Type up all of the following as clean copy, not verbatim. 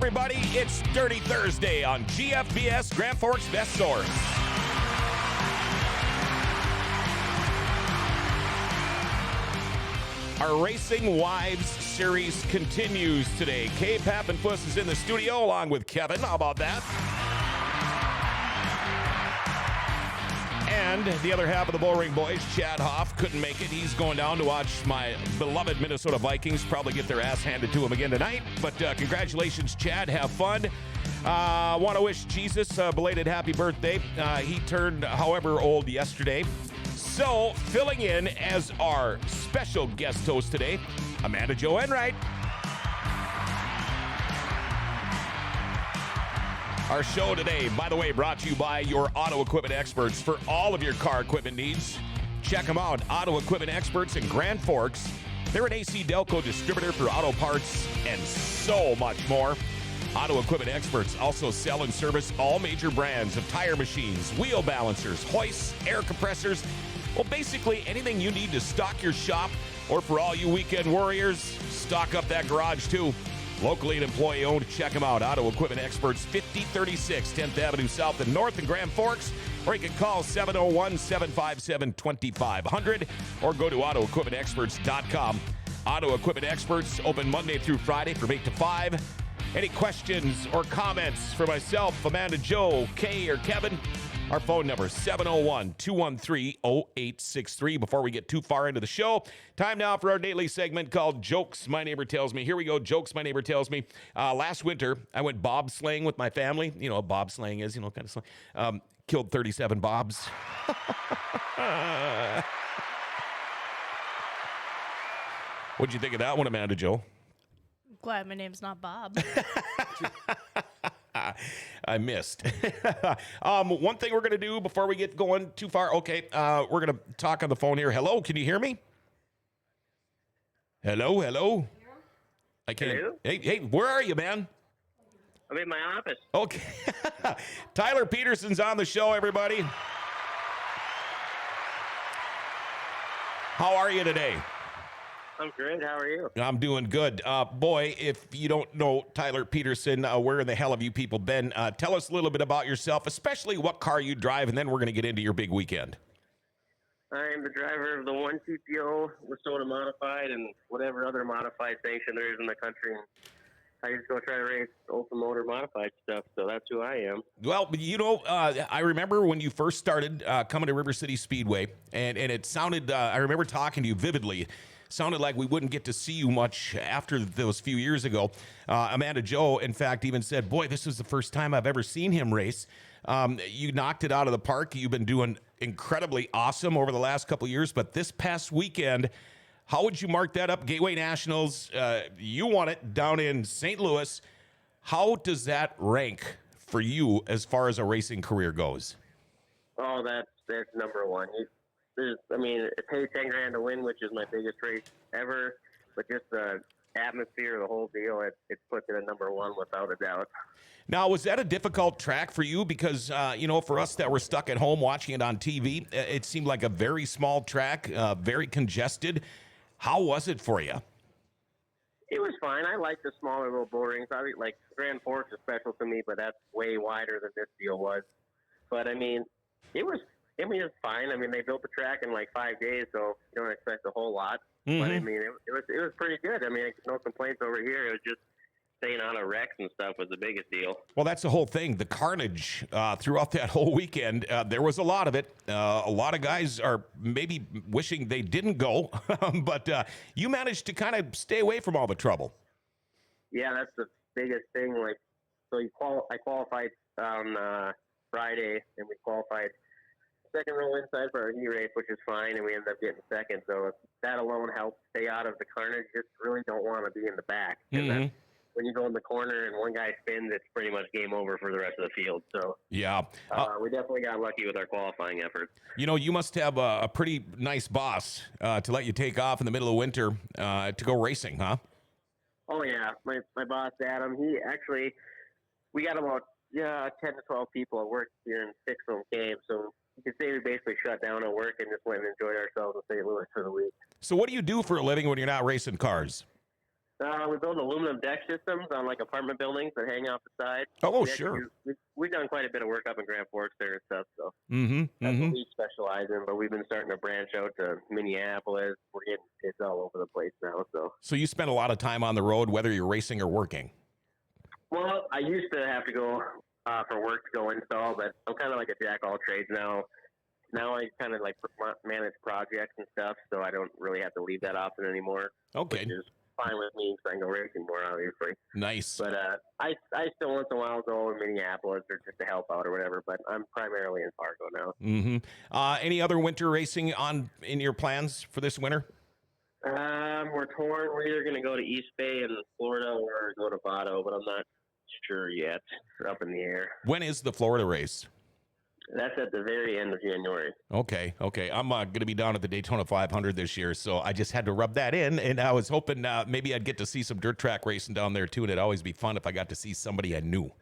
everybody. It's Dirty Thursday on GFBS, Grand Forks' best source. Our Racing Wives series continues today. Kay Papenfuss is in the studio along with Kevin. How about that? And the other half of the Bullring Boys, Chad Hoff, couldn't make it. He's going down to watch my beloved Minnesota Vikings probably get their ass handed to him again tonight. But congratulations, Chad. Have fun. Want to wish Jesus a belated happy birthday. He turned however old yesterday. So, filling in as our special guest host today, Amanda Jo Enright. Our show today, by the way, brought to you by your auto equipment experts for all of your car equipment needs. Check them out, Auto Equipment Experts in Grand Forks. They're an AC Delco distributor for auto parts and so much more. Auto Equipment Experts also sell and service all major brands of tire machines, wheel balancers, hoists, air compressors. Well, basically anything you need to stock your shop, or for all you weekend warriors, stock up that garage too. Locally and employee-owned, check them out. Auto Equipment Experts, 5036 10th Avenue South and North in Grand Forks, or you can call 701-757-2500 or go to autoequipmentexperts.com. Auto Equipment Experts open Monday through Friday from 8 to 5. Any questions or comments for myself, Amanda Jo, Kay, or Kevin? Our phone number, 701-213-0863. Before we get too far into the show, time now for our daily segment called Jokes My Neighbor Tells Me. Here we go, Jokes My Neighbor Tells Me. Last winter, I went bobsleighing with my family. You know what bobsleighing is, kind of slang. Killed 37 bobs. What'd you think of that one, Amanda Jo? Glad my name's not Bob. I missed. One thing we're going to do before we get going too far. Okay, we're going to talk on the phone here. Hello, can you hear me? Hello? I can't. Hello? Hey, where are you, man? I'm in my office. Okay. Tyler Peterson's on the show, everybody. How are you today? I'm great. How are you? I'm doing good. Boy, if you don't know Tyler Peterson, where in the hell have you people been? Tell us a little bit about yourself, especially what car you drive, and then we're going to get into your big weekend. I'm the driver of the 1TPO, Minnesota Modified, and whatever other modified sanction there is in the country. I just go try to race open motor modified stuff, so that's who I am. Well, I remember when you first started coming to River City Speedway, and it sounded, I remember talking to you vividly. Sounded like we wouldn't get to see you much after those few years ago. Amanda Jo, in fact, even said, boy, this is the first time I've ever seen him race. You knocked it out of the park. You've been doing incredibly awesome over the last couple of years, but this past weekend, how would you mark that up? Gateway Nationals, you won it down in St. Louis. How does that rank for you as far as a racing career goes? Oh, that's number one. It pays $10,000 to win, which is my biggest race ever. But just the atmosphere, the whole deal, it puts it at number one without a doubt. Now, was that a difficult track for you? Because, for us that were stuck at home watching it on TV, it seemed like a very small track, very congested. How was it for you? It was fine. I like the smaller little bull rings. Like Grand Forks is special to me, but that's way wider than this deal was. But, it was fine. They built the track in like 5 days, so you don't expect a whole lot. Mm-hmm. But it was pretty good. No complaints over here. It was just staying out of wrecks and stuff was the biggest deal. Well, that's the whole thing. The carnage throughout that whole weekend, there was a lot of it. A lot of guys are maybe wishing they didn't go, but you managed to kind of stay away from all the trouble. Yeah, that's the biggest thing. I qualified on Friday, and we qualified second row inside for our heat race, which is fine, and we ended up getting second. So that alone helps stay out of the carnage. Just really don't want to be in the back. Mm-hmm. When you go in the corner and one guy spins, it's pretty much game over for the rest of the field. So yeah, we definitely got lucky with our qualifying effort. You must have a pretty nice boss to let you take off in the middle of winter to go racing, huh? Oh yeah, my boss Adam. We got about 10 to 12 people at work here in 6 of them came. So you could say we basically shut down at work and just went and enjoyed ourselves in St. Louis for the week. So what do you do for a living when you're not racing cars? We build aluminum deck systems on like apartment buildings that hang off the side. Oh, sure. We've done quite a bit of work up in Grand Forks there and stuff, so Mm-hmm. what we specialize in. But we've been starting to branch out to Minneapolis. We're getting it's all over the place now. So you spend a lot of time on the road, whether you're racing or working. Well, I used to have to go for work to go install, but I'm kind of like a jack of all trades now. Now I kind of like manage projects and stuff, so I don't really have to leave that often anymore. Okay. Which is fine with me because I can go racing more, obviously. Nice. But I still once in a while go in Minneapolis or just to help out or whatever, but I'm primarily in Fargo now. Mm-hmm. Any other winter racing in your plans for this winter? We're torn. We're either going to go to East Bay in Florida or go to Vado, but I'm not sure yet. We're up in the air. When is the Florida race? That's at the very end of January. Okay. I'm going to be down at the Daytona 500 this year, so I just had to rub that in, and I was hoping maybe I'd get to see some dirt track racing down there, too, and it'd always be fun if I got to see somebody I knew.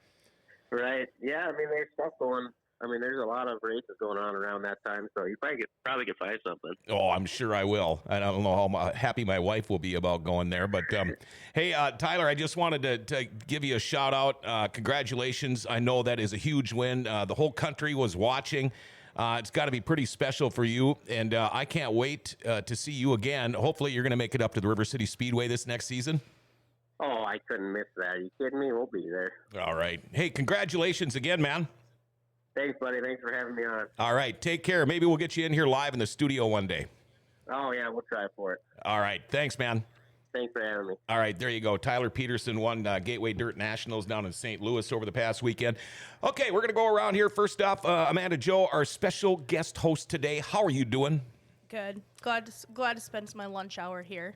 Right. Yeah, I mean, there's stuff going. I mean, there's a lot of races going on around that time, so you probably could find something. Oh, I'm sure I will. I don't know how happy my wife will be about going there. But, hey, Tyler, I just wanted to give you a shout-out. Congratulations. I know that is a huge win. The whole country was watching. It's got to be pretty special for you, and I can't wait to see you again. Hopefully you're going to make it up to the River City Speedway this next season. Oh, I couldn't miss that. Are you kidding me? We'll be there. All right. Hey, congratulations again, man. Thanks, buddy. Thanks for having me on. All right. Take care. Maybe we'll get you in here live in the studio one day. Oh, yeah. We'll try for it. All right. Thanks, man. Thanks for having me. All right. There you go. Tyler Peterson won Gateway Dirt Nationals down in St. Louis over the past weekend. Okay. We're going to go around here. First off, Amanda Jo, our special guest host today. How are you doing? Good. Glad to spend my lunch hour here.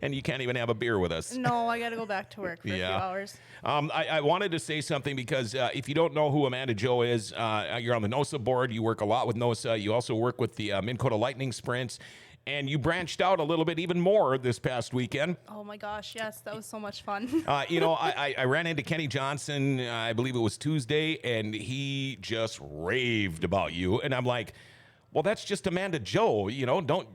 And you can't even have a beer with us. No, I got to go back to work for a few hours. I wanted to say something because if you don't know who Amanda Jo is, you're on the NOSA board. You work a lot with NOSA. You also work with the Minn Kota Lightning Sprints. And you branched out a little bit even more this past weekend. Oh, my gosh. Yes, that was so much fun. I ran into Kenny Johnson, I believe it was Tuesday, and he just raved about you. And I'm like, well, that's just Amanda Jo,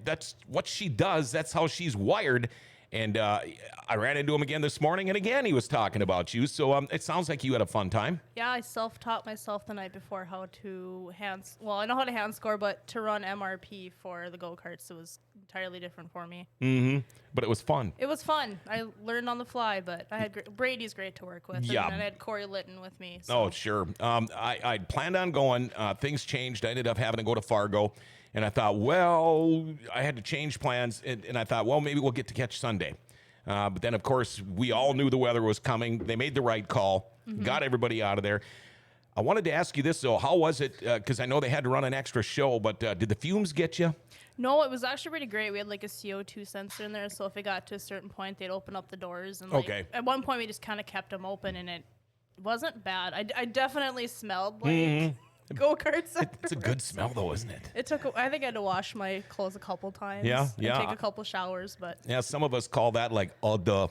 that's what she does. That's how she's wired. And I ran into him again this morning, and again, he was talking about you. So it sounds like you had a fun time. Yeah, I self-taught myself the night before how to I know how to hand score, but to run MRP for the go-karts, it was entirely different for me. Mm-hmm. But it was fun. It was fun. I learned on the fly, but I had Brady's great to work with. Yeah. And I had Corey Litton with me. So. Oh, sure. I planned on going. Things changed. I ended up having to go to Fargo. And I thought, well, I had to change plans. And I thought, well, maybe we'll get to catch Sunday. But then, of course, we all knew the weather was coming. They made the right call, got everybody out of there. I wanted to ask you this, though. How was it? Because I know they had to run an extra show, but did the fumes get you? No, it was actually pretty great. We had like a CO2 sensor in there, so if it got to a certain point, they'd open up the doors. And at one point, we just kind of kept them open, and it wasn't bad. I definitely smelled like go-karts. It's a good smell, though, isn't it? I think I had to wash my clothes a couple times. Yeah. Take a couple showers, but yeah, some of us call that like the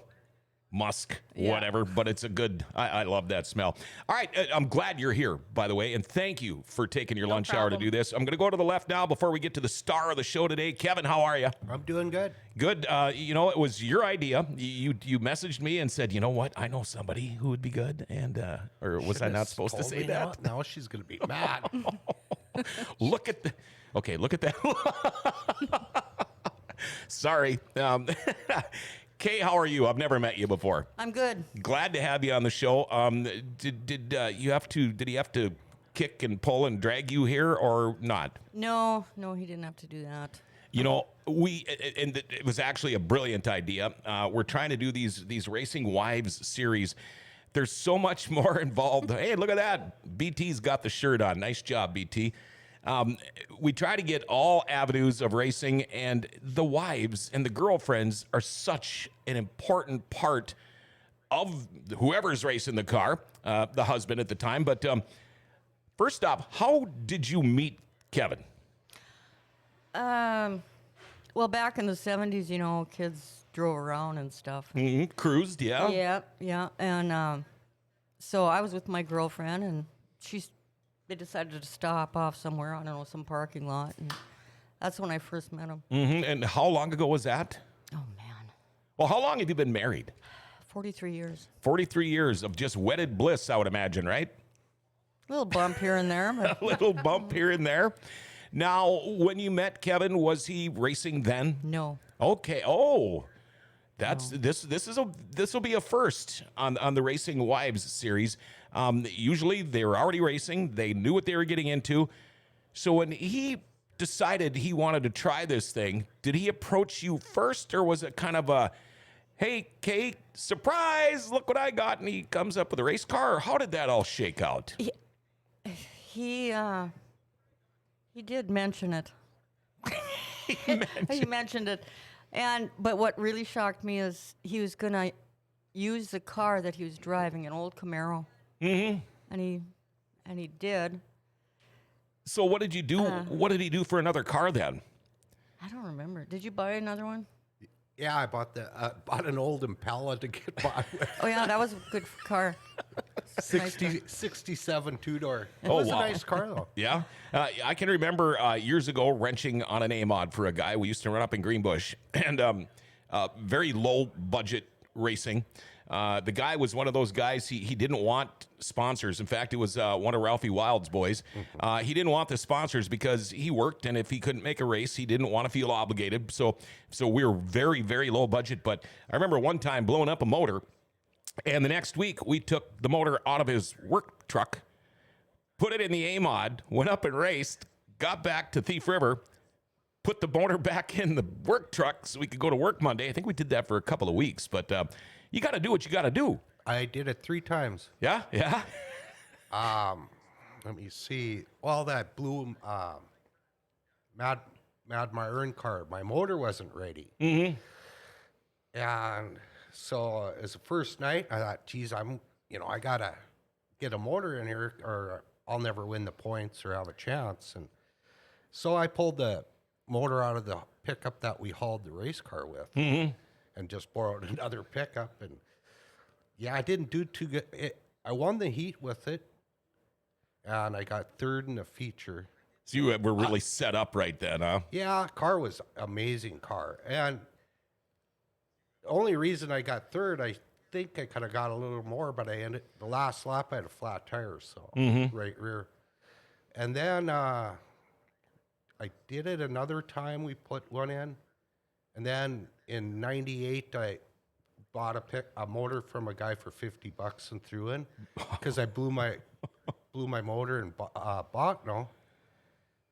musk, whatever, but it's a good, I love that smell. All right, I'm glad you're here, by the way, and thank you for taking your lunch hour to do this. I'm going to go to the left now before we get to the star of the show today. Kevin, how are you? I'm doing good. Good. It was your idea. You messaged me and said, you know what, I know somebody who would be good, and or was I not supposed to say that? Now she's going to be mad. Look at that. Sorry. Kay, how are you? I've never met you before. I'm good. Glad to have you on the show. Did he have to kick and pull and drag you here or not? No, he didn't have to do that. It was actually a brilliant idea. We're trying to do these Racing Wives series. There's so much more involved. Hey, look at that. BT's got the shirt on. Nice job, BT. We try to get all avenues of racing, and the wives and the girlfriends are such an important part of whoever's racing the car, the husband at the time. But first off, how did you meet Kevin? Well, back in the 70s, kids drove around and stuff. Mm-hmm. Cruised, yeah. Yeah. And so I was with my girlfriend, and they decided to stop off somewhere, I don't know, some parking lot, and that's when I first met him. Mm-hmm. And how long ago was that? Oh, man. Well, how long have you been married? 43 years. 43 years of just wedded bliss, I would imagine, right? A little bump here and there, but A little bump here and there. Now, when you met Kevin, was he racing then? no. Okay. Oh, that's this will be a first on the Racing Wives series. Usually they were already racing. They knew what they were getting into. So when he decided he wanted to try this thing, did he approach you first, or was it kind of a, hey, Kate, surprise, look what I got, and he comes up with a race car? Or how did that all shake out? He did mention it. He mentioned it. But what really shocked me is he was going to use the car that he was driving, an old Camaro. Mm-hmm. And he did. So what did you do? What did he do for another car then? I don't remember. Did you buy another one? Yeah, I bought an old Impala to get by with. Oh, yeah, that was a good car. 67 two-door. It Oh, was wow. a nice car, though. Yeah. I can remember years ago wrenching on an A-mod for a guy. We used to run up in Greenbush, and very low budget racing. The guy was one of those guys, he didn't want sponsors. In fact, it was one of Ralphie Wild's boys. He didn't want the sponsors because he worked, and if he couldn't make a race, he didn't want to feel obligated. So we were very, very low budget. But I remember one time blowing up a motor, and the next week we took the motor out of his work truck, put it in the A-mod, went up and raced, got back to Thief River, put the motor back in the work truck so we could go to work Monday. I think we did that for a couple of weeks, but you got to do what you got to do. I did it 3 times. Yeah, yeah. Let me see. Well, that blue Mad Myron car, my motor wasn't ready. Mm-hmm. And so as the first night, I thought, geez, I got to get a motor in here or I'll never win the points or have a chance. And so I pulled the motor out of the pickup that we hauled the race car with. Mm-hmm. And just borrowed another pickup, and I didn't do too good. I won the heat with it, and I got 3rd in the feature. So you were really set up right then, huh? Yeah, car was amazing car, and the only reason I got 3rd, I think I could have got a little more, but I ended the last lap. I had a flat tire, so right rear, and then I did it another time. We put one in, and then. In `98, I bought a motor from a guy for $50 and threw in because I blew my motor in Botno,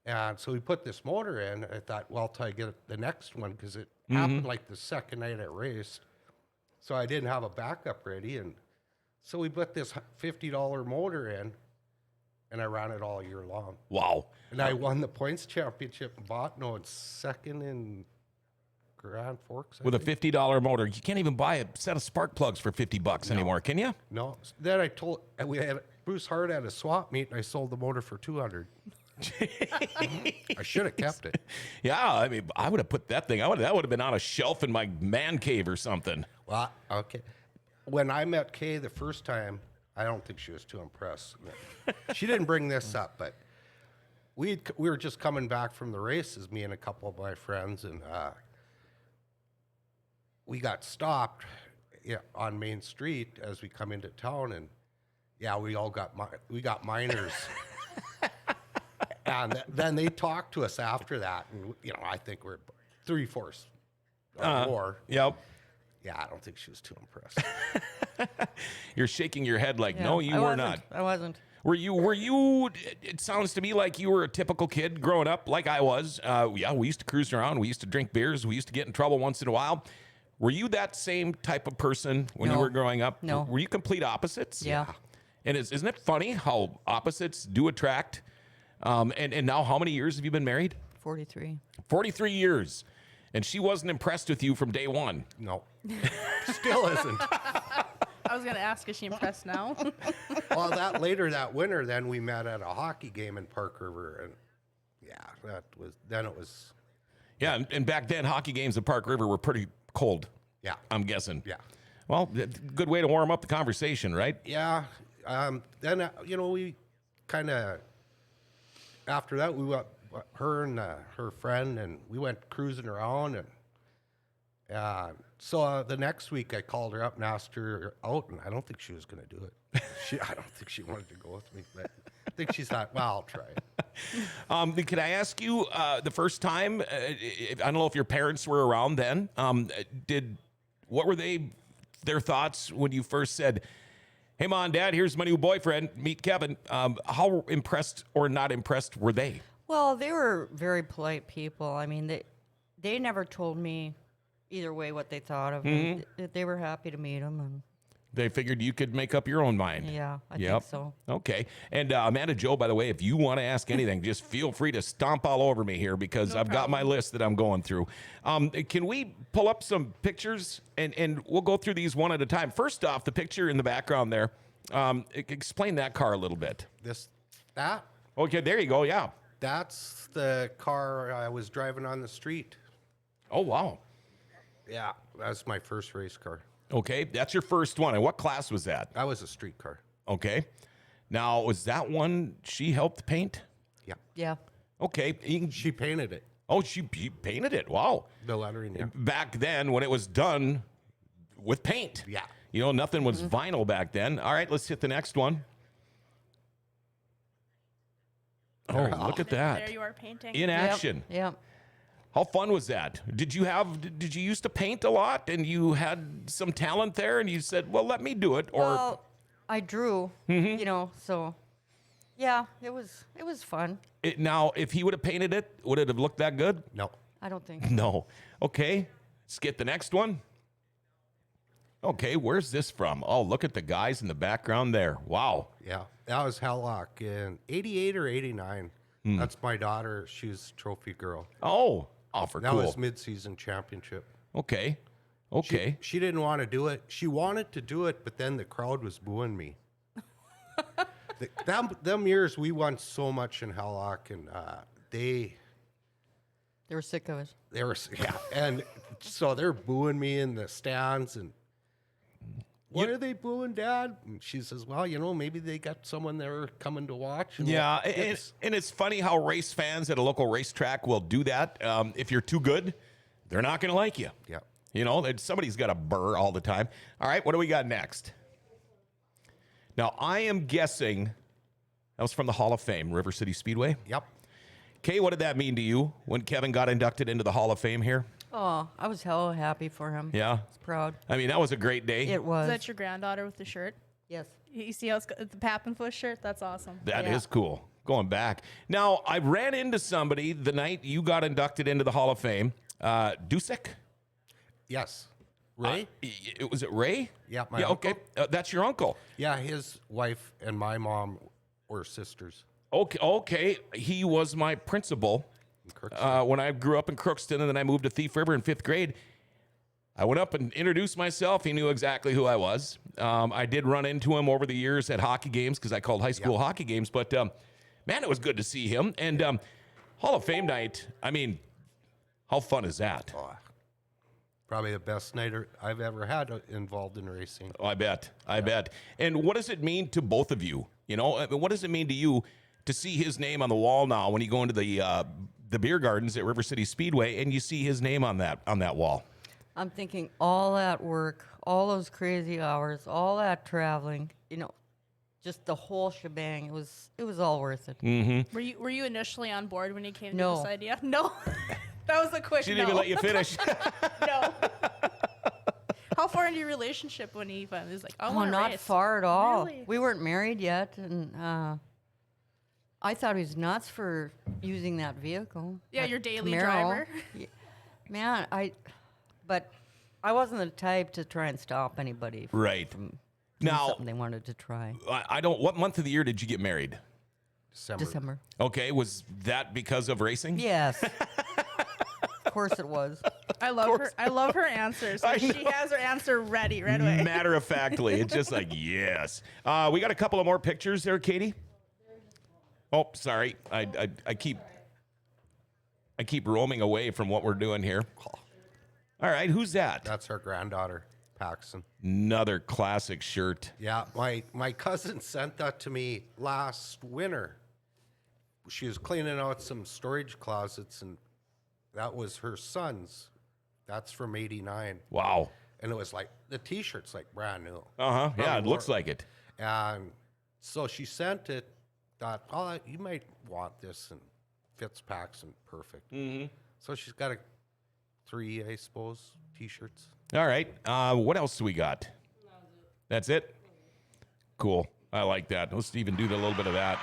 and so we put this motor in. I thought, well, till I get the next one because it happened like the second night I raced, so I didn't have a backup ready, and so we put this $50 motor in, and I ran it all year long. Wow! And I won the points championship in Botno and 2nd in Grand Forks. With a $50 motor, you can't even buy a set of spark plugs for $50 anymore, can you? No. Then Bruce Hart at a swap meet, and I sold the motor for $200. I should have kept it. Yeah, I mean, I would have put that thing. That would have been on a shelf in my man cave or something. Well, okay. When I met Kay the first time, I don't think she was too impressed. She didn't bring this up, but we were just coming back from the races, me and a couple of my friends, and we got stopped on Main Street as we come into town, and we all got minors. And then they talked to us after that, and I think we're 3/4 or more. Yep. Yeah, I don't think she was too impressed. You're shaking your head like, no, you were not. I wasn't. Were you? It sounds to me like you were a typical kid growing up, like I was. We used to cruise around. We used to drink beers. We used to get in trouble once in a while. Were you that same type of person when you were growing up? No. Were you complete opposites? Yeah. And isn't it funny how opposites do attract? And now how many years have you been married? 43. 43 years. And she wasn't impressed with you from day one. No. Still isn't. I was going to ask, is she impressed now? Well, that winter, then we met at a hockey game in Park River, and it was. Yeah, and back then, hockey games at Park River were pretty cold. Yeah. I'm guessing. Yeah. Well, good way to warm up the conversation, right? Yeah. Then, we kind of, after that, we went, her and her friend, and we went cruising around, So the next week I called her up and asked her out, and I don't think she was going to do it. I don't think she wanted to go with me, but I think she thought, well, I'll try it. Can I ask you, the first time, I don't know if your parents were around then, what were their thoughts when you first said, hey, Mom, Dad, here's my new boyfriend, meet Kevin. How impressed or not impressed were they? Well, they were very polite people. I mean, they never told me either way what they thought of him. They were happy to meet him. And they figured you could make up your own mind. yeah, I think so. Okay. And Amanda, Joe, by the way, if you want to ask anything, just feel free to stomp all over me here because I've got my list that I'm going through. Can we pull up some pictures and we'll go through these one at a time? First off, the picture in the background there, explain that car a little bit. That? Okay, there you go, yeah. That's the car I was driving on the street. Oh, wow. Yeah, that's my first race car. Okay, that's your first one. And what class was that? That was a street car. Okay. Now, was that one she helped paint? Yeah. Yeah. Okay. She painted it. Oh, she painted it. Wow. The lettering, yeah. Back then, when it was done with paint. Yeah. You know, nothing was vinyl back then. All right, let's hit the next one. Oh, look at that. There you are painting. In action. Yep. How fun was that? Did you used to paint a lot and you had some talent there and you said, well, let me do it? Or Well, I drew, you know, so yeah, it was fun. Now, if he would have painted it, would it have looked that good? No. I don't think. No. Okay, let's get the next one. Okay, where's this from? Oh, look at the guys in the background there. Wow. Yeah. That was Helllock in 88 or 89. That's my daughter. She's trophy girl. Oh, for That cool. was mid-season championship. Okay. Okay. She didn't want to do it. She wanted to do it, but then the crowd was booing me. Them years, we won so much in Helllock, and they They were sick of it. yeah, and so they're booing me in the stands, and what are they booing, Dad? And she says, well, you know, maybe they got someone there coming to watch. And Yeah, and it's funny how race fans at a local racetrack will do that. If you're too good, they're not going to like you. Yeah. You know, somebody's got a burr all the time. All right, what do we got next? Now, I am guessing that was from the Hall of Fame, River City Speedway. Yep. Kay, what did that mean to you when Kevin got inducted into the Hall of Fame here? Oh, I was hella happy for him. Yeah. I was proud. I mean, that was a great day. It was. Is that your granddaughter with the shirt? Yes. You see how it's got the Papenfuss shirt? That's awesome. That is Yeah. cool. Going back. Now, I ran into somebody the night you got inducted into the Hall of Fame. Dusek? Yes. Ray? Was it Ray? Yeah, my Yeah, okay. uncle. That's your uncle. Yeah, his wife and my mom were sisters. Okay. He was my principal In Crookston. when I grew up in Crookston, and then I moved to Thief River in 5th grade. I went up and introduced myself. He knew exactly who I was. I did run into him over the years at hockey games because I called high school hockey games. But, man, it was good to see him. And Hall of Fame night, I mean, how fun is that? Oh, probably the best night I've ever had involved in racing. Oh, I bet. And what does it mean to both of you? You know, I mean, what does it mean to you to see his name on the wall now when you go into the beer gardens at River City Speedway and you see his name on that wall? I'm thinking all that work, all those crazy hours, all that traveling, you know, just the whole shebang. It was all worth it. Mm-hmm. Were you initially on board when you came No. to this idea? No. That was a quick She didn't even no. let you finish. No. How far into your relationship when he finally was like, I Oh, want to not race? far at all. Really? We weren't married yet, and I thought he was nuts for using that vehicle. Yeah, that your daily Camaro. driver. Yeah. Man, but I wasn't the type to try and stop anybody from Right. doing Now, something they wanted to try. I don't. What month of the year did you get married? December. Okay, was that because of racing? Yes. Of course it was. I love her. I love her answers. Like, she has her answer ready right away. Matter of factly, it's just like yes. We got a couple of more pictures there, Katie. Oh, sorry. I keep roaming away from what we're doing here. All right, who's that? That's our granddaughter, Paxton. Another classic shirt. Yeah, my cousin sent that to me last winter. She was cleaning out some storage closets, and that was her son's That's from '89. Wow. And it was like, the T-shirt's like brand new. Uh-huh. Yeah, Probably it looks more. like it. And so she sent it, thought, oh, you might want this, and fits, packs, and perfect. Mm-hmm. So she's got 3, I suppose, T-shirts. All right. What else do we got? That's it? Cool. I like that. Let's even do a little bit of that.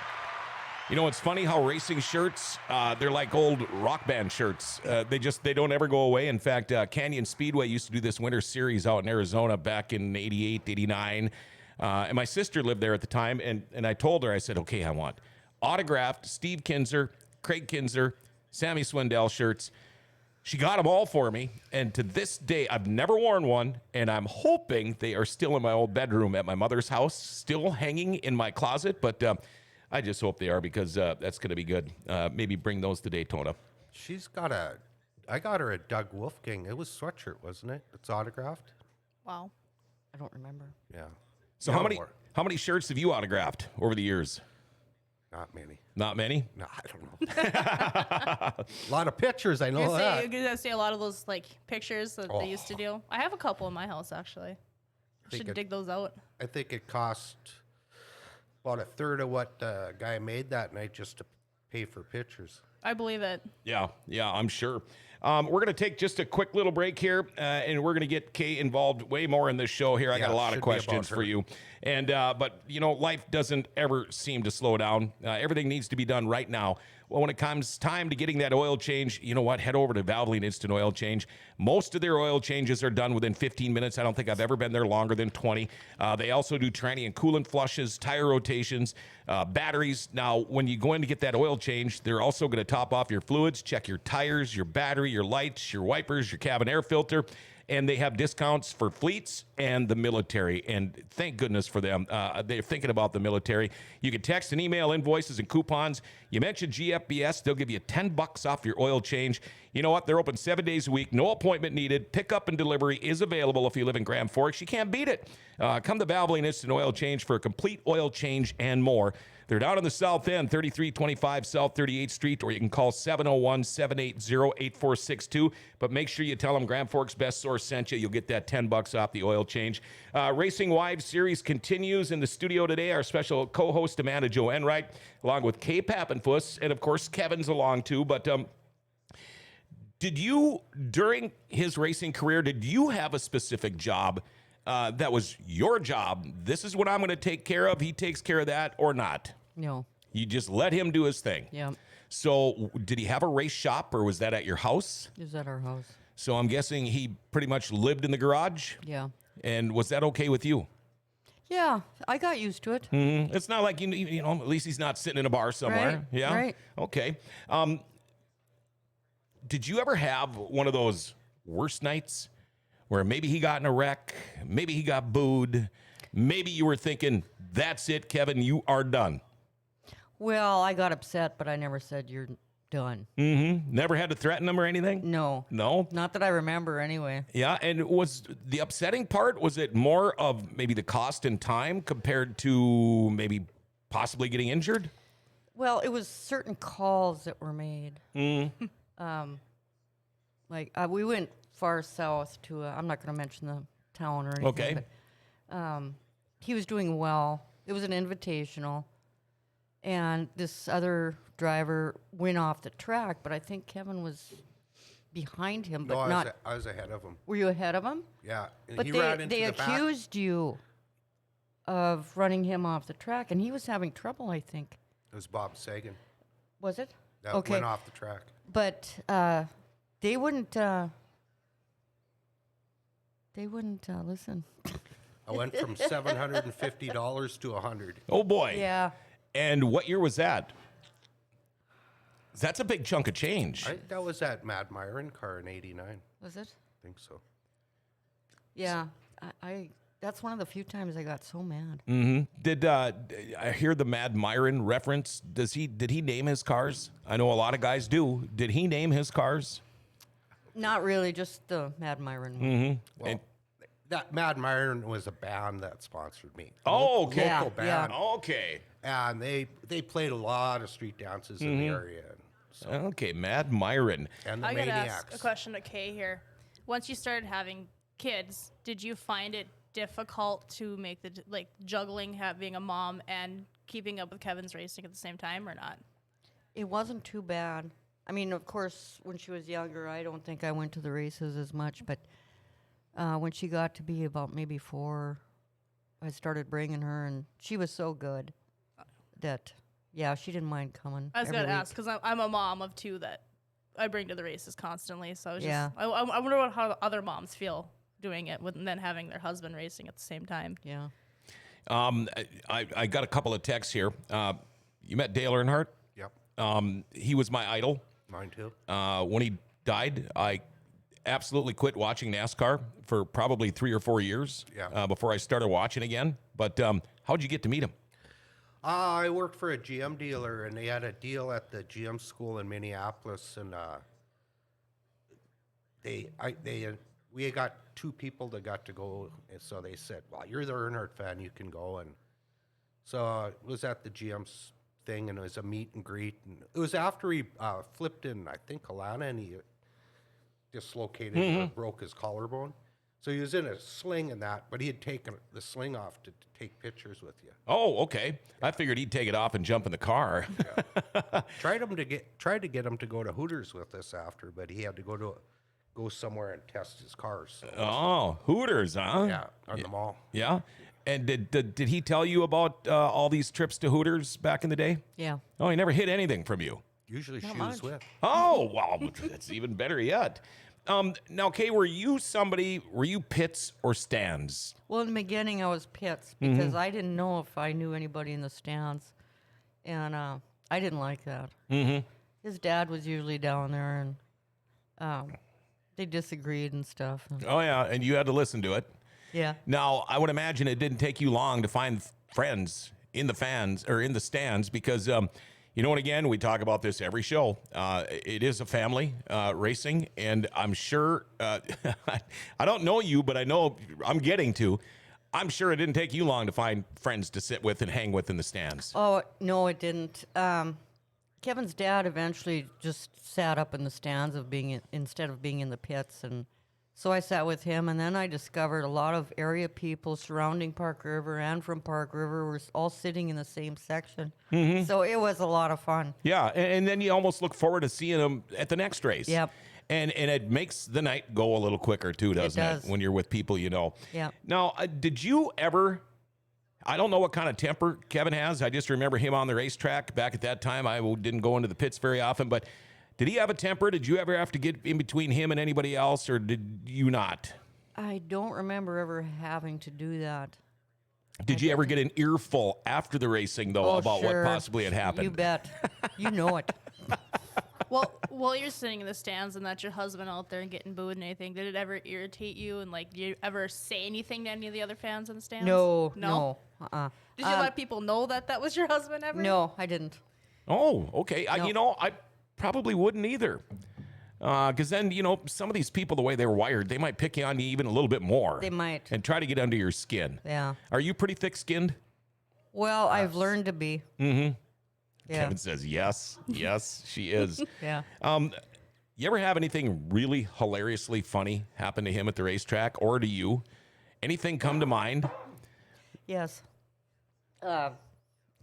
You know, it's funny how racing shirts, they're like old rock band shirts. They don't ever go away. In fact, Canyon Speedway used to do this winter series out in Arizona back in 88, 89. And my sister lived there at the time. And I told her, I said, okay, I want autographed Steve Kinzer, Craig Kinzer, Sammy Swindell shirts. She got them all for me. And to this day, I've never worn one. And I'm hoping they are still in my old bedroom at my mother's house, still hanging in my closet. But I just hope they are, because that's going to be good. Maybe bring those to Daytona. She's got I got her a Doug Wolfgang. It was sweatshirt, wasn't it? It's autographed. Wow. I don't remember. Yeah. So No how many shirts have you autographed over the years? Not many. Not many? No, I don't know. A lot of pictures, I know You're that. gonna say a lot of those like pictures that they used to do. I have a couple in my house actually. Should dig those out. I think it cost about a third of what the guy made that night just to pay for pictures. I believe it. Yeah, I'm sure. We're going to take just a quick little break here, and we're going to get Kay involved way more in this show here. I got a lot of questions for you. And but, you know, life doesn't ever seem to slow down. Everything needs to be done right now. Well, when it comes time to getting that oil change, you know what? Head over to Valvoline Instant Oil Change. Most of their oil changes are done within 15 minutes. I don't think I've ever been there longer than 20. They also do tranny and coolant flushes, tire rotations, batteries. Now, when you go in to get that oil change, they're also going to top off your fluids, check your tires, your battery, your lights, your wipers, your cabin air filter. And they have discounts for fleets and the military. And thank goodness for them. They're thinking about the military. You can text and email invoices and coupons. You mentioned GFBS. They'll give you $10 off your oil change. You know what? They're open 7 days a week. No appointment needed. Pickup and delivery is available if you live in Grand Forks. You can't beat it. Come to Valvoline Instant Oil Change for a complete oil change and more. They're down in the south end, 3325 South 38th Street, or you can call 701-780-8462. But make sure you tell them Grand Forks Best Source sent you. You'll get that $10 off the oil change. Racing Wives series continues in the studio today. Our special co-host, Amanda Jo Enright, along with Kay Papenfuss, and of course, Kevin's along too. But did you, during his racing career, did you have a specific job that was your job? This is what I'm going to take care of. He takes care of that, or not? No. You just let him do his thing. Yeah. So did he have a race shop, or was that at your house? It was at our house. So I'm guessing he pretty much lived in the garage? Yeah. And was that okay with you? Yeah, I got used to it. Mm-hmm. It's not like, you know, at least he's not sitting in a bar somewhere. Right, Yeah? right. Okay. Did you ever have one of those worst nights where maybe he got in a wreck, maybe he got booed, maybe you were thinking, that's it, Kevin, you are done? Well, I got upset, but I never said you're done. Mm-hmm. Never had to threaten him or anything? No. No? Not that I remember anyway. Yeah, and was the upsetting part, was it more of maybe the cost and time compared to maybe possibly getting injured? Well, it was certain calls that were made. Mm. We went far south to, I'm not going to mention the town or anything. Okay. But, he was doing well. It was an invitational. And this other driver went off the track, but I think Kevin was behind him, but No, not. I was ahead of him. Were you ahead of him? Yeah. And But he ran into they the back. accused you of running him off the track, and he was having trouble, I think. It was Bob Sagan. Was it? That Okay. went off the track. But they wouldn't listen. I went from $750 to $100. Oh, boy. Yeah. And what year was that? That's a big chunk of change. That was that Mad Myron car in '89. Was it? I think so. Yeah. I that's one of the few times I got so mad. Mm-hmm. Did I hear the Mad Myron reference? Did he name his cars? I know a lot of guys do. Did he name his cars? Not really, just the Mad Myron one. Mm-hmm. Well, that Mad Myron was a band that sponsored me. Oh, okay. Yeah, Local band. Okay. And they played a lot of street dances in the area. So, Okay, Mad Myron. and the I gotta Maniacs. ask a question to Kay here. once you started having kids, did you find it difficult to make the juggling being a mom and keeping up with Kevin's racing at the same time, or not? It wasn't too bad. I mean, of course, when she was younger, I don't think I went to the races as much, but when she got to be about maybe 4, I started bringing her, and she was so good that, yeah, she didn't mind coming. I was going to ask, because I'm a mom of 2 that I bring to the races constantly, so I was Yeah. just, I wonder how other moms feel doing it and then having their husband racing at the same time. Yeah. I got a couple of texts here. You met Dale Earnhardt? Yep. He was my idol. Mine too. When he died, I absolutely quit watching NASCAR for probably 3 or 4 years before I started watching again. But how'd you get to meet him? I worked for a GM dealer, and they had a deal at the GM school in Minneapolis, and we had got 2 people that got to go, and so they said, "Well, you're the Earnhardt fan, you can go." And so it was at the GM's thing, and it was a meet and greet, and it was after he flipped in, I think, Alana, and he dislocated or broke his collarbone. So he was in a sling and that, but he had taken the sling off to take pictures with you. Oh, okay. I figured he'd take it off and jump in the car. Tried to get him to go to Hooters with us after, but he had to go somewhere and test his cars. So, Oh, Hooters, huh? yeah, on the mall. Yeah. And did he tell you about all these trips to Hooters back in the day? Yeah. Oh, he never hid anything from you. Usually Not shoes much. with. Oh, wow. That's even better yet. Now, Kay, were you pits or stands? Well, in the beginning, I was pits because I didn't know if I knew anybody in the stands, and I didn't like that. Mm-hmm. His dad was usually down there, and they disagreed and stuff. And Oh, yeah, and you had to listen to it. yeah. Now, I would imagine it didn't take you long to find friends in the stands because, you know, and again, we talk about this every show. It is a family racing, and I'm sure, I don't know you, but I know I'm getting to. I'm sure it didn't take you long to find friends to sit with and hang with in the stands. Oh, no, it didn't. Kevin's dad eventually just sat up in the stands instead of being in the pits, and so I sat with him, and then I discovered a lot of area people surrounding Park River and from Park River were all sitting in the same section. So it was a lot of fun. Yeah, and then you almost look forward to seeing them at the next race. Yep. And it makes the night go a little quicker too, doesn't it? does. When you're with people you know. Yep. Now, did you ever? I don't know what kind of temper Kevin has. I just remember him on the racetrack back at that time. I didn't go into the pits very often, but did he have a temper? Did you ever have to get in between him and anybody else, or did you not? I don't remember ever having to do that. Did you ever get an earful after the racing, though, about sure. what possibly had happened? You bet. You know it. Well, while you're sitting in the stands and that's your husband out there and getting booed and anything, did it ever irritate you? And, like, did you ever say anything to any of the other fans in the stands? No. Did you let people know that was your husband ever? No, I didn't. Oh, okay. No. I probably wouldn't either. Because then, some of these people, the way they're wired, they might pick on you even a little bit more. They might. And try to get under your skin. Yeah. Are you pretty thick-skinned? Well, I've learned to be. Mm-hmm. Yeah. Kevin says yes. Yes, she is. Yeah. You ever have anything really hilariously funny happen to him at the racetrack or to you? Anything come to mind? Yes.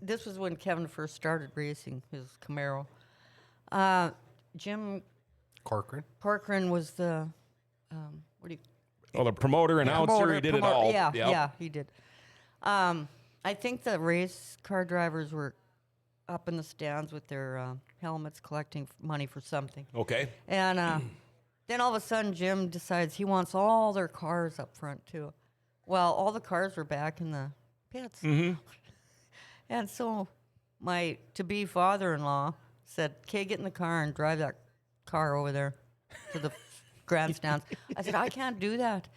This was when Kevin first started racing his Camaro. Jim Corcoran was the The promoter, announcer, he did it all. Yeah, Yep. yeah, he did. I think the race car drivers were up in the stands with their helmets collecting money for something. Okay. And then all of a sudden, Jim decides he wants all their cars up front, too. Well, all the cars were back in the pits. Mm-hmm. And so my to-be father-in-law said, "Okay, get in the car and drive that car over there to the grandstands." I said, "I can't do that."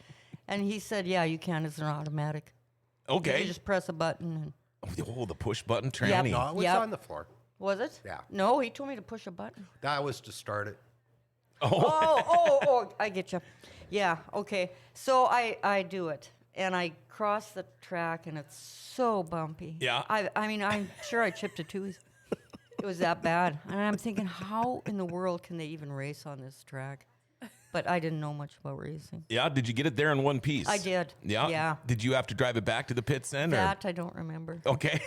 And he said, "Yeah, you can. It's an automatic. Okay. You just press a button." And Oh, the push button tranny. No, it was Yep. on the floor. was it? Yeah. No, he told me to push a button. That was to start it. Oh, I get you. Yeah, okay. So I do it, and I cross the track, and it's so bumpy. Yeah. I mean, I'm sure I chipped a tooth. It was that bad. And I'm thinking, how in the world can they even race on this track? but I didn't know much about racing. Yeah, did you get it there in one piece? I did. Yeah? Yeah. Did you have to drive it back to the pits then? That I don't remember. Okay.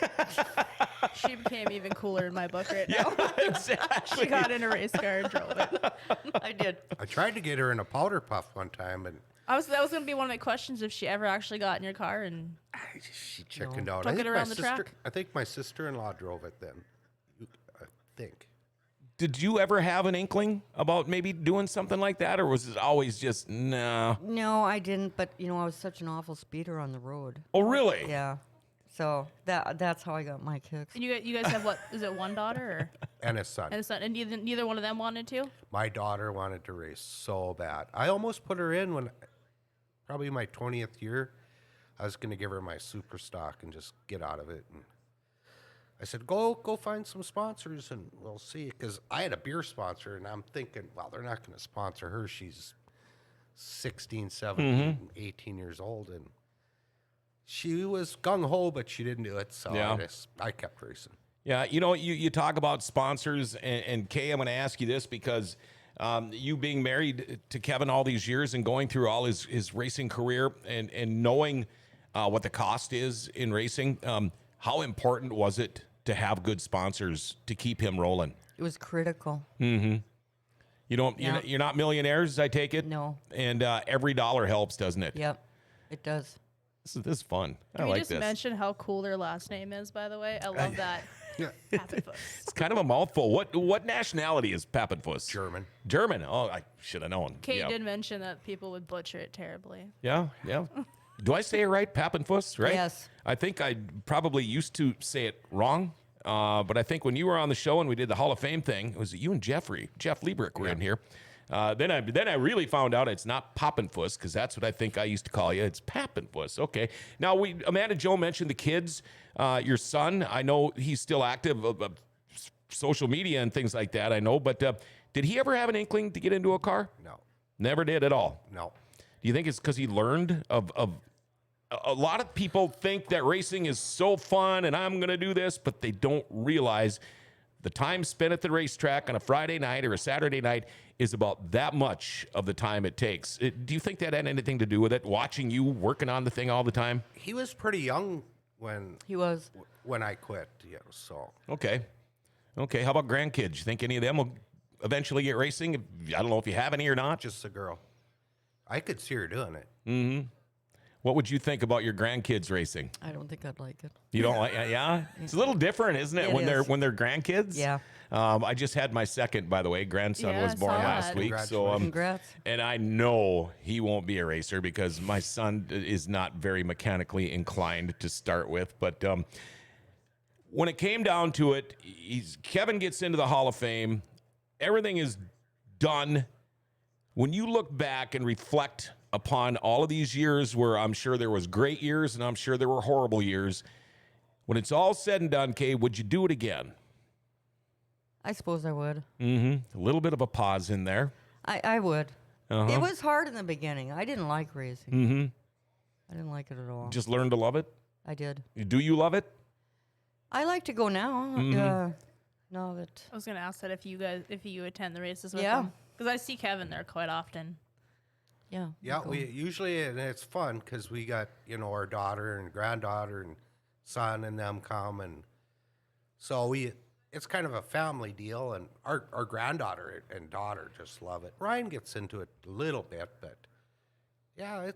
She became even cooler in my book right now. Yeah, exactly. She got in a race car and drove it. I did. I tried to get her in a powder puff one time, and That was going to be one of my questions if she ever actually got in your car and she chickened out. Took it around the track? I think my sister-in-law drove it then. I think. Did you ever have an inkling about maybe doing something like that, or was it always just, no? No, I didn't, but I was such an awful speeder on the road. Oh, really? Yeah. So that's how I got my kicks. and you guys have what? Is it one daughter or And a son. and a son? And neither one of them wanted to? My daughter wanted to race so bad. I almost put her in when, probably my 20th year. I was going to give her my super stock and just get out of it. And I said, go find some sponsors and we'll see. Because I had a beer sponsor, and I'm thinking, well, they're not going to sponsor her. She's 16, 17, 18 years old. And she was gung-ho, but she didn't do it. So Yeah. I kept racing. Yeah, you talk about sponsors, and Kay, I'm going to ask you this because you being married to Kevin all these years and going through all his racing career and knowing what the cost is in racing, how important was it to have good sponsors to keep him rolling? It was critical. You don't, Yeah. you're not millionaires, I take it? No. And every dollar helps, doesn't it? Yep, it does. This is fun. I Can we like just this. mention how cool their last name is, by the way? I love that. Papenfuss. It's kind of a mouthful. What nationality is Papenfuss? German. German. Oh, I should have known. Kate Yeah. did mention that people would butcher it terribly. Yeah. Do I say it right? Papenfuss, right? Yes. I think I probably used to say it wrong. But I think when you were on the show and we did the Hall of Fame thing, it was you and Jeff Liebrick were in here. Then I really found out it's not Papenfuss, because that's what I think I used to call you. It's Papenfuss. Okay. Now, Amanda Jo mentioned the kids. Your son, I know he's still active of social media and things like that, I know. But did he ever have an inkling to get into a car? No. Never did at all. No. Do you think it's because he learned of a lot of people think that racing is so fun and I'm going to do this, but they don't realize the time spent at the racetrack on a Friday night or a Saturday night is about that much of the time it takes. Do you think that had anything to do with it, watching you working on the thing all the time? He was pretty young when He was. I quit. Yeah, so Okay. How about grandkids? You think any of them will eventually get racing? I don't know if you have any or not. just a girl. I could see her doing it. What would you think about your grandkids racing? I don't think I'd like it. You don't like? Yeah, it's a little different, isn't it? It when is. they're grandkids. Yeah. I just had my second, by the way. Grandson Yeah, was I born saw last that. week, so Congrats. and I know he won't be a racer because my son is not very mechanically inclined to start with. But when it came down to it, Kevin gets into the Hall of Fame. Everything is done. When you look back and reflect upon all of these years where I'm sure there was great years and I'm sure there were horrible years, when it's all said and done, Kay, would you do it again? I suppose I would. A little bit of a pause in there. I would. Uh-huh. It was hard in the beginning. I didn't like racing. I didn't like it at all. Just learn to love it. I did. Do you love it? I like to go now. Now that I was gonna ask that if you attend the races with Yeah. them, because I see Kevin there quite often. yeah. Yeah, go. we usually, and it's fun because we got, our daughter and granddaughter and son and them come. And so it's kind of a family deal. And our granddaughter and daughter just love it. Ryan gets into it a little bit, but yeah,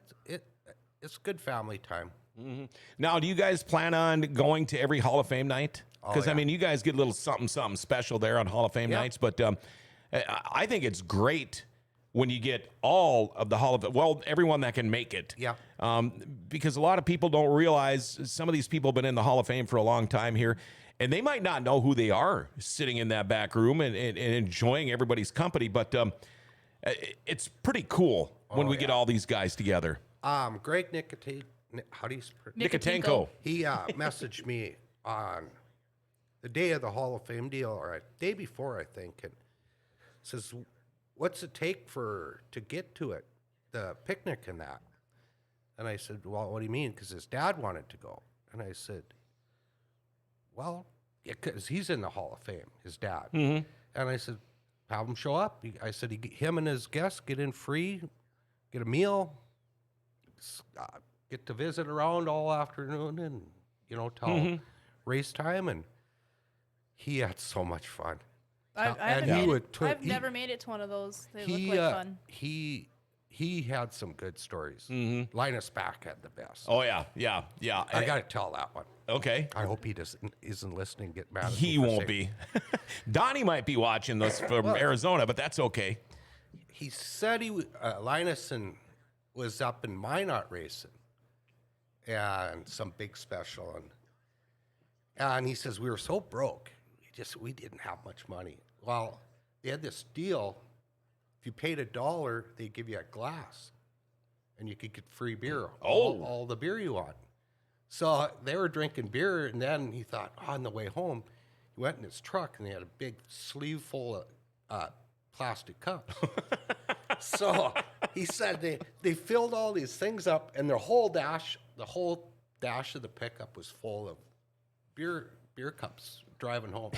it's good family time. Now, do you guys plan on going to every Hall of Fame night? Because, yeah. I mean, you guys get a little something special there on Hall of Fame Yeah. nights. But I think it's great when you get all of the Hall of Fame, well, everyone that can make it. Yeah. Because a lot of people don't realize some of these people have been in the Hall of Fame for a long time here, and they might not know who they are sitting in that back room and enjoying everybody's company. But it's pretty cool when we get all these guys together. Greg Nicotine, how do you Nikotenko. He messaged me on the day of the Hall of Fame deal, or a day before, I think, and says, "What's it take to get to it, the picnic and that?" And I said, "Well, what do you mean?" Because his dad wanted to go, and I said, "Well, because he's in the Hall of Fame, his dad." And I said, have him show up. I said, him and his guests get in free, get a meal, get to visit around all afternoon and, till race time. And he had so much fun. I've never made it to one of those. They look like fun. He had some good stories. Linus Back had the best. Oh, yeah. I got to tell that one. Okay. I hope he isn't listening, get mad at me. He won't be. Donnie might be watching this from Arizona, but that's okay. He said Linus was up in Minot racing and some big special. And he says, we were so broke. We didn't have much money. Well, they had this deal. If you paid $1, they'd give you a glass, and you could get free beer, all the beer you want. So they were drinking beer, and then he thought, on the way home, he went in his truck, and they had a big sleeve full of plastic cups. So he said they filled all these things up, and the whole dash of the pickup was full of beer cups driving home.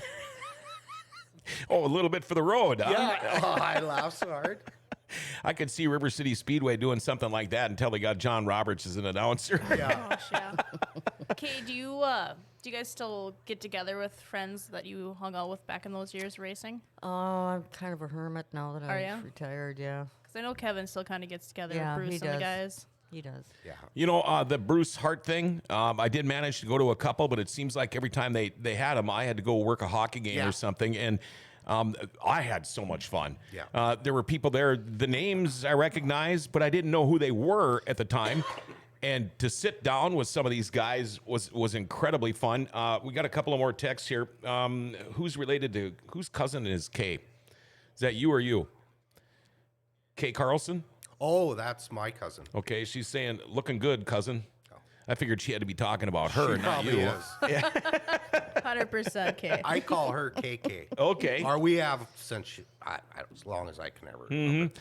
Oh, a little bit for the road, huh? Yeah. Oh, I laughed so hard. I could see River City Speedway doing something like that until they got John Roberts as an announcer. Yeah. Gosh, yeah. Okay, do you guys still get together with friends that you hung out with back in those years racing? Oh, I'm kind of a hermit now that I've retired, yeah. Because I know Kevin still kind of gets together with Bruce and the guys. He does. Yeah. You know, the Bruce Hart thing, I did manage to go to a couple, but it seems like every time they had them, I had to go work a hockey game or something. And I had so much fun. Yeah. There were people there, the names I recognized, but I didn't know who they were at the time. And to sit down with some of these guys was incredibly fun. We got a couple of more texts here. Whose cousin is Kay? Is that you or you? Kay Carlson? Oh, that's my cousin. Okay, she's saying, looking good, cousin. Oh. I figured she had to be talking about her, not you. Is. Yeah. 100% K. I call her KK. Okay. Or we have since as long as I can ever remember.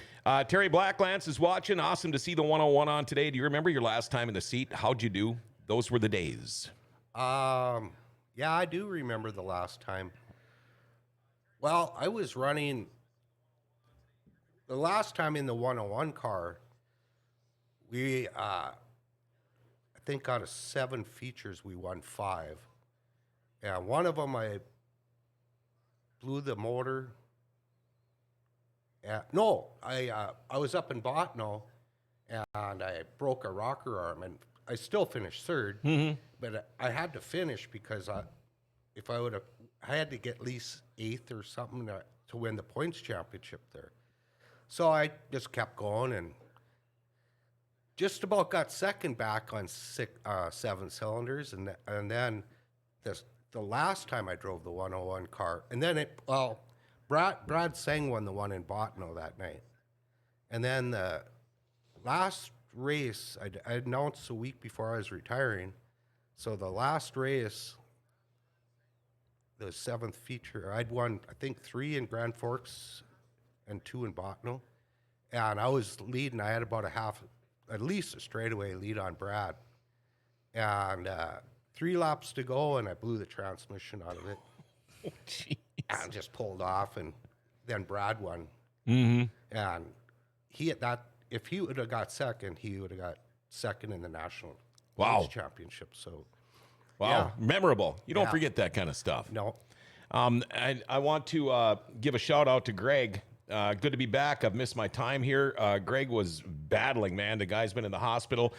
Terry Blacklance is watching. Awesome to see the 101 on today. Do you remember your last time in the seat? How'd you do? Those were the days. Yeah, I do remember the last time. Well, I was running... The last time in the 101 car, we, I think out of 7 features, we won 5. And one of them, I blew the motor. I was up in Botno, and I broke a rocker arm, and I still finished third. But I had to finish because if I would have, I had to get at least 8th or something to win the points championship there. So I just kept going and just about got second back on 7 cylinders. And then the last time I drove the 101 car, and then Brad Seng won the one in Botno that night. And then the last race, I announced a week before I was retiring. So the last race, the 7th feature, I'd won, I think, 3 in Grand Forks and 2 in Botno. And I was leading. I had about at least a straightaway lead on Brad. And 3 laps to go, and I blew the transmission out of it. Oh, jeez. And just pulled off, and then Brad won. And if he would have got second, he would have got second in the national championship. So, wow, memorable. You don't forget that kind of stuff. No. And I want to give a shout out to Greg. Good to be back. I've missed my time here. Greg was battling, man. The guy's been in the hospital.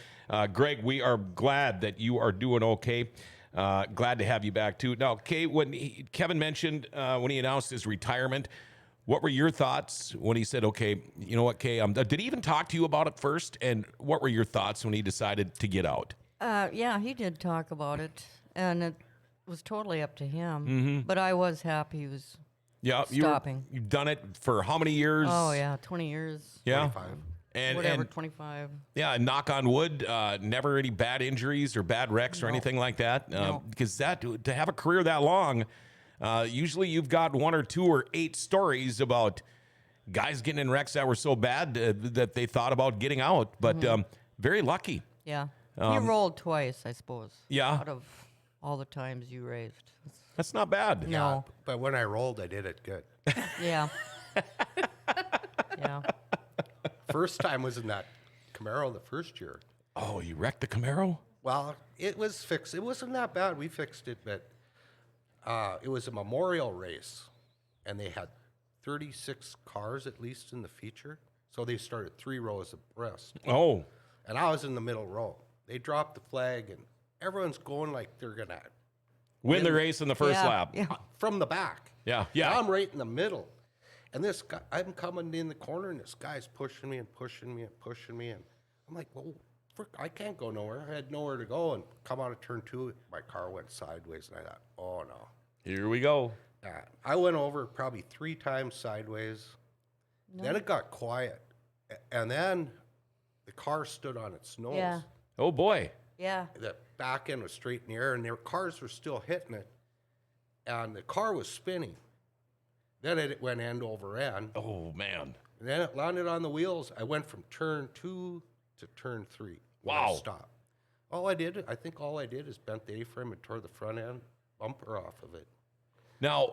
Greg, we are glad that you are doing okay. Glad to have you back, too. Now, Kay, when Kevin mentioned when he announced his retirement, what were your thoughts when he said, okay, you know what, Kay, did he even talk to you about it first? And what were your thoughts when he decided to get out? Yeah, he did talk about it, and it was totally up to him. But I was happy he was stopping. You've done it for how many years? Oh, yeah, 20 years. Yeah. 25. 25. Yeah, knock on wood, never any bad injuries or bad wrecks or anything like that. Because to have a career that long, usually you've got 1 or 2 or 8 stories about guys getting in wrecks that were so bad that they thought about getting out. But very lucky. Yeah. He rolled twice, I suppose. Yeah. Out of all the times you raced. That's not bad. No. But when I rolled, I did it good. Yeah. Yeah. First time was in that Camaro the first year. Oh, you wrecked the Camaro? Well, it was fixed. It wasn't that bad. We fixed it, but it was a memorial race, and they had 36 cars at least in the feature. So they started 3 rows abreast. Oh. And I was in the middle row. They dropped the flag, and everyone's going like they're going to Win the race in the first lap. Yeah. from the back. Yeah. And I'm right in the middle. And this guy, I'm coming in the corner, and this guy's pushing me and pushing me and pushing me. And I'm like, well, frick, I can't go nowhere. I had nowhere to go. And come out of turn 2, my car went sideways. And I thought, oh, no. Here we go. I went over probably 3 times sideways. No. Then it got quiet. And then the car stood on its nose. Yeah. Oh, boy. Yeah. The back end was straight in the air, and their cars were still hitting it. And the car was spinning. Then it went end over end. Oh, man. And then it landed on the wheels. I went from turn 2 to turn 3. Wow. Stop. I think all I did is bent the A-frame and tore the front end bumper off of it. Now,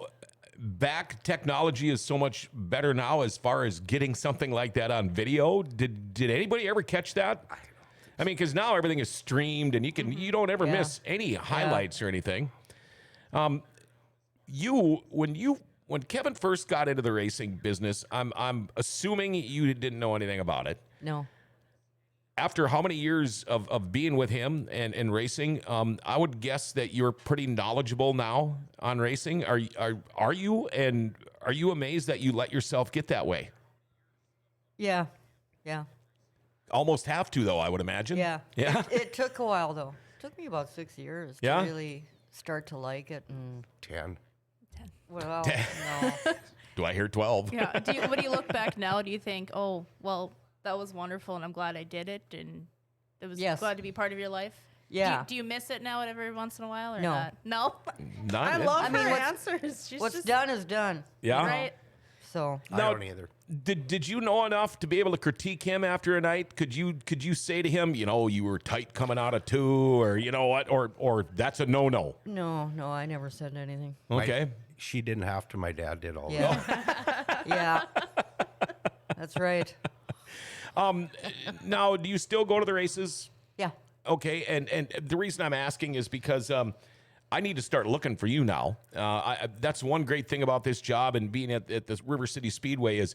back technology is so much better now as far as getting something like that on video. Did anybody ever catch that? I mean, because now everything is streamed, and you don't ever miss any highlights or anything. When Kevin first got into the racing business, I'm assuming you didn't know anything about it. No. After how many years of being with him and racing, I would guess that you're pretty knowledgeable now on racing. Are you? And are you amazed that you let yourself get that way? Yeah. Yeah. Almost have to, though, I would imagine. Yeah. Yeah. It took a while, though. It took me about 6 years to really start to like it. And 10. well, no. Do I hear 12? Yeah. When you look back now, do you think, oh, well, that was wonderful, and I'm glad I did it, and it was glad to be part of your life? Yeah. Do you miss it now every once in a while or No. not? No? Not I yet. love her answers. She's What's just, done is done. Yeah. right? So I don't either. Did you know enough to be able to critique him after a night? Could you say to him, you were tight coming out of 2, or you know what, or that's a no? no, I never said anything. Okay. She didn't have to. My dad did all that. Yeah. Yeah. That's right. Now, do you still go to the races? Yeah. Okay, and the reason I'm asking is because I need to start looking for you now. That's one great thing about this job and being at the River City Speedway is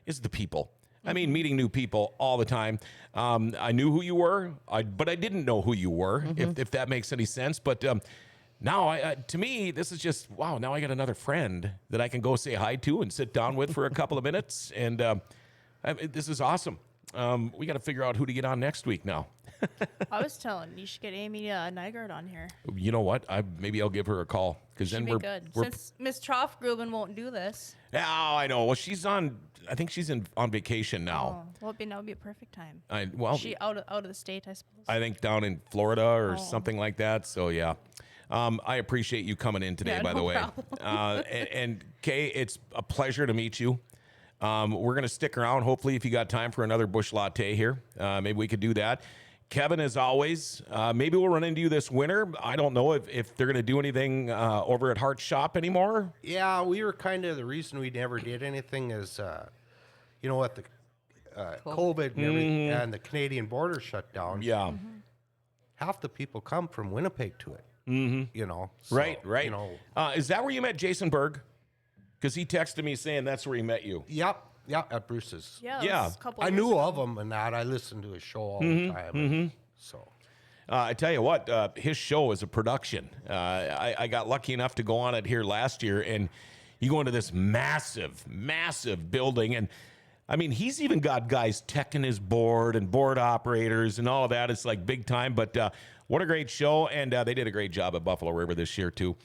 the people. I mean, meeting new people all the time. I knew who you were, but I didn't know who you were, if that makes any sense. But now, to me, this is just, wow, now I got another friend that I can go say hi to and sit down with for a couple of minutes. And this is awesome. We got to figure out who to get on next week now. I was telling you should get Amy Nygaard on here. You know what? Maybe I'll give her a call because then we're good. Since Miss Troffgruben won't do this. Oh, I know. Well, she's on. I think she's on vacation now. Oh, well, that would be a perfect time. She out of the state, I suppose. I think down in Florida or something like that. So yeah, I appreciate you coming in today. By the way, and Kay, it's a pleasure to meet you. We're gonna stick around. Hopefully, if you got time for another bush latte here, maybe we could do that. Kevin, as always, maybe we'll run into you this winter. I don't know if they're going to do anything over at Hart's shop anymore. Yeah, we were kind of the reason we never did anything is, what the COVID and everything, and the Canadian border shut down. Yeah. Half the people come from Winnipeg to it. So, Right. Is that where you met Jason Berg? Because he texted me saying that's where he met you. Yep, at Bruce's. Yeah. Yeah. A couple I years knew ago. of him and that. I listened to his show all the time. So I tell you what, his show is a production. I got lucky enough to go on it here last year, and you go into this massive building, and I mean, he's even got guys teching his board and board operators and all of that. It's like big time, but what a great show, and they did a great job at Buffalo River this year too.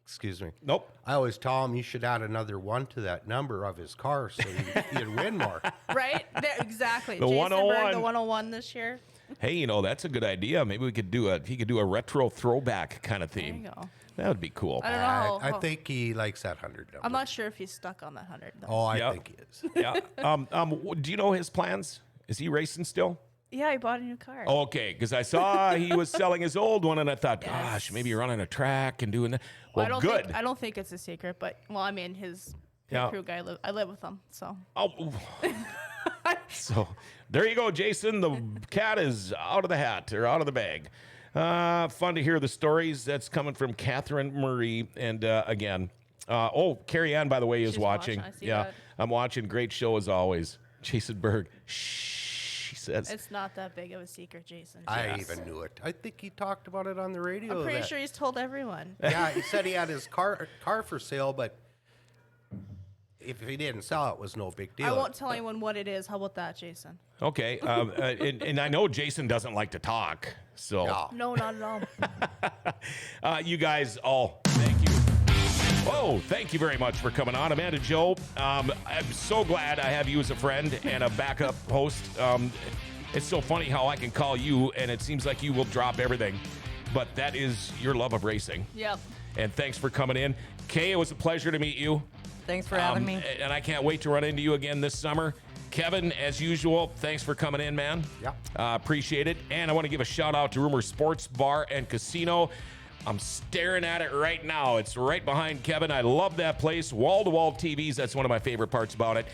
Excuse me. Nope. I always tell him you should add another 1 to that number of his car so you'd win more. Right? Exactly. The Jason 101. Berg, the 101 this year. Hey, that's a good idea. Maybe he could do a retro throwback kind of There theme. you go. That would be cool. I don't know. I think he likes that 100 number. I'm not sure if he's stuck on that 100. Though. Oh, I Yep. think he is. Yeah. Do you know his plans? Is he racing still? Yeah, he bought a new car. Okay, because I saw he was selling his old one, and I thought, gosh, maybe you're running a track and doing that. Well, good. I don't think it's a secret, but I mean his Good crew guy. I live with them, so. Oh. So there you go, Jason. The cat is out of the hat or out of the bag. Fun to hear the stories. That's coming from Catherine Marie. And again, Carrie Ann, by the way, is watching. I see that. I'm watching. Great show as always. Jason Berg. Shh, she says. It's not that big of a secret, Jason. I even knew it. I think he talked about it on the radio. I'm pretty sure he's told everyone. Yeah, he said he had his car for sale, but if he didn't sell it, was no big deal. I won't tell anyone what it is. How about that, Jason? Okay. And I know Jason doesn't like to talk. So. No, not at all. You guys all, thank you. Oh, thank you very much for coming on. Amanda Jo, I'm so glad I have you as a friend and a backup host. It's so funny how I can call you and it seems like you will drop everything. But that is your love of racing. Yep. And thanks for coming in. Kay, it was a pleasure to meet you. Thanks for having me. And I can't wait to run into you again this summer. Kevin, as usual, thanks for coming in, man. Yeah. Appreciate it. And I want to give a shout out to Rumor Sports Bar and Casino. I'm staring at it right now. It's right behind Kevin. I love that place. Wall-to-wall TVs. That's one of my favorite parts about it.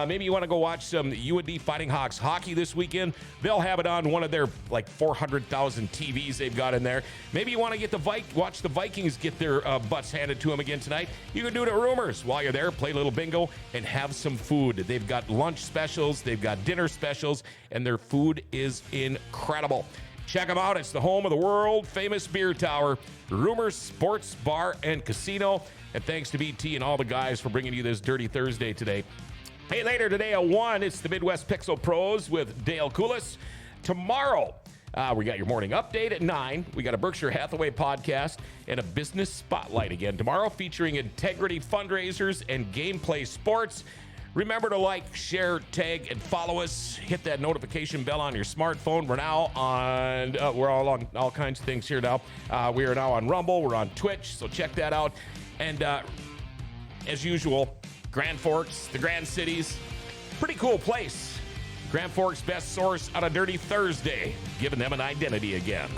Maybe you want to go watch some UND Fighting Hawks hockey this weekend. They'll have it on one of their 400,000 TVs they've got in there. Maybe you want to get watch the Vikings get their butts handed to them again tonight. You can do it at Rumors. While you're there, play a little bingo and have some food. They've got lunch specials. They've got dinner specials. And their food is incredible. Check them out. It's the home of the world-famous beer tower, Rumors Sports Bar and Casino. And thanks to BT and all the guys for bringing you this Dirty Thursday today. Hey, later today at 1, it's the Midwest Pixel Pros with Dale Coulis. Tomorrow, we got your morning update at 9. We got a Berkshire Hathaway podcast and a business spotlight again tomorrow featuring Integrity Fundraisers and Gameplay Sports. Remember to like, share, tag, and follow us. Hit that notification bell on your smartphone. We're now on, we're all on all kinds of things here now. We are now on Rumble. We're on Twitch, so check that out. And as usual, Grand Forks, the Grand Cities, pretty cool place. Grand Forks' best source on a Dirty Thursday, giving them an identity again.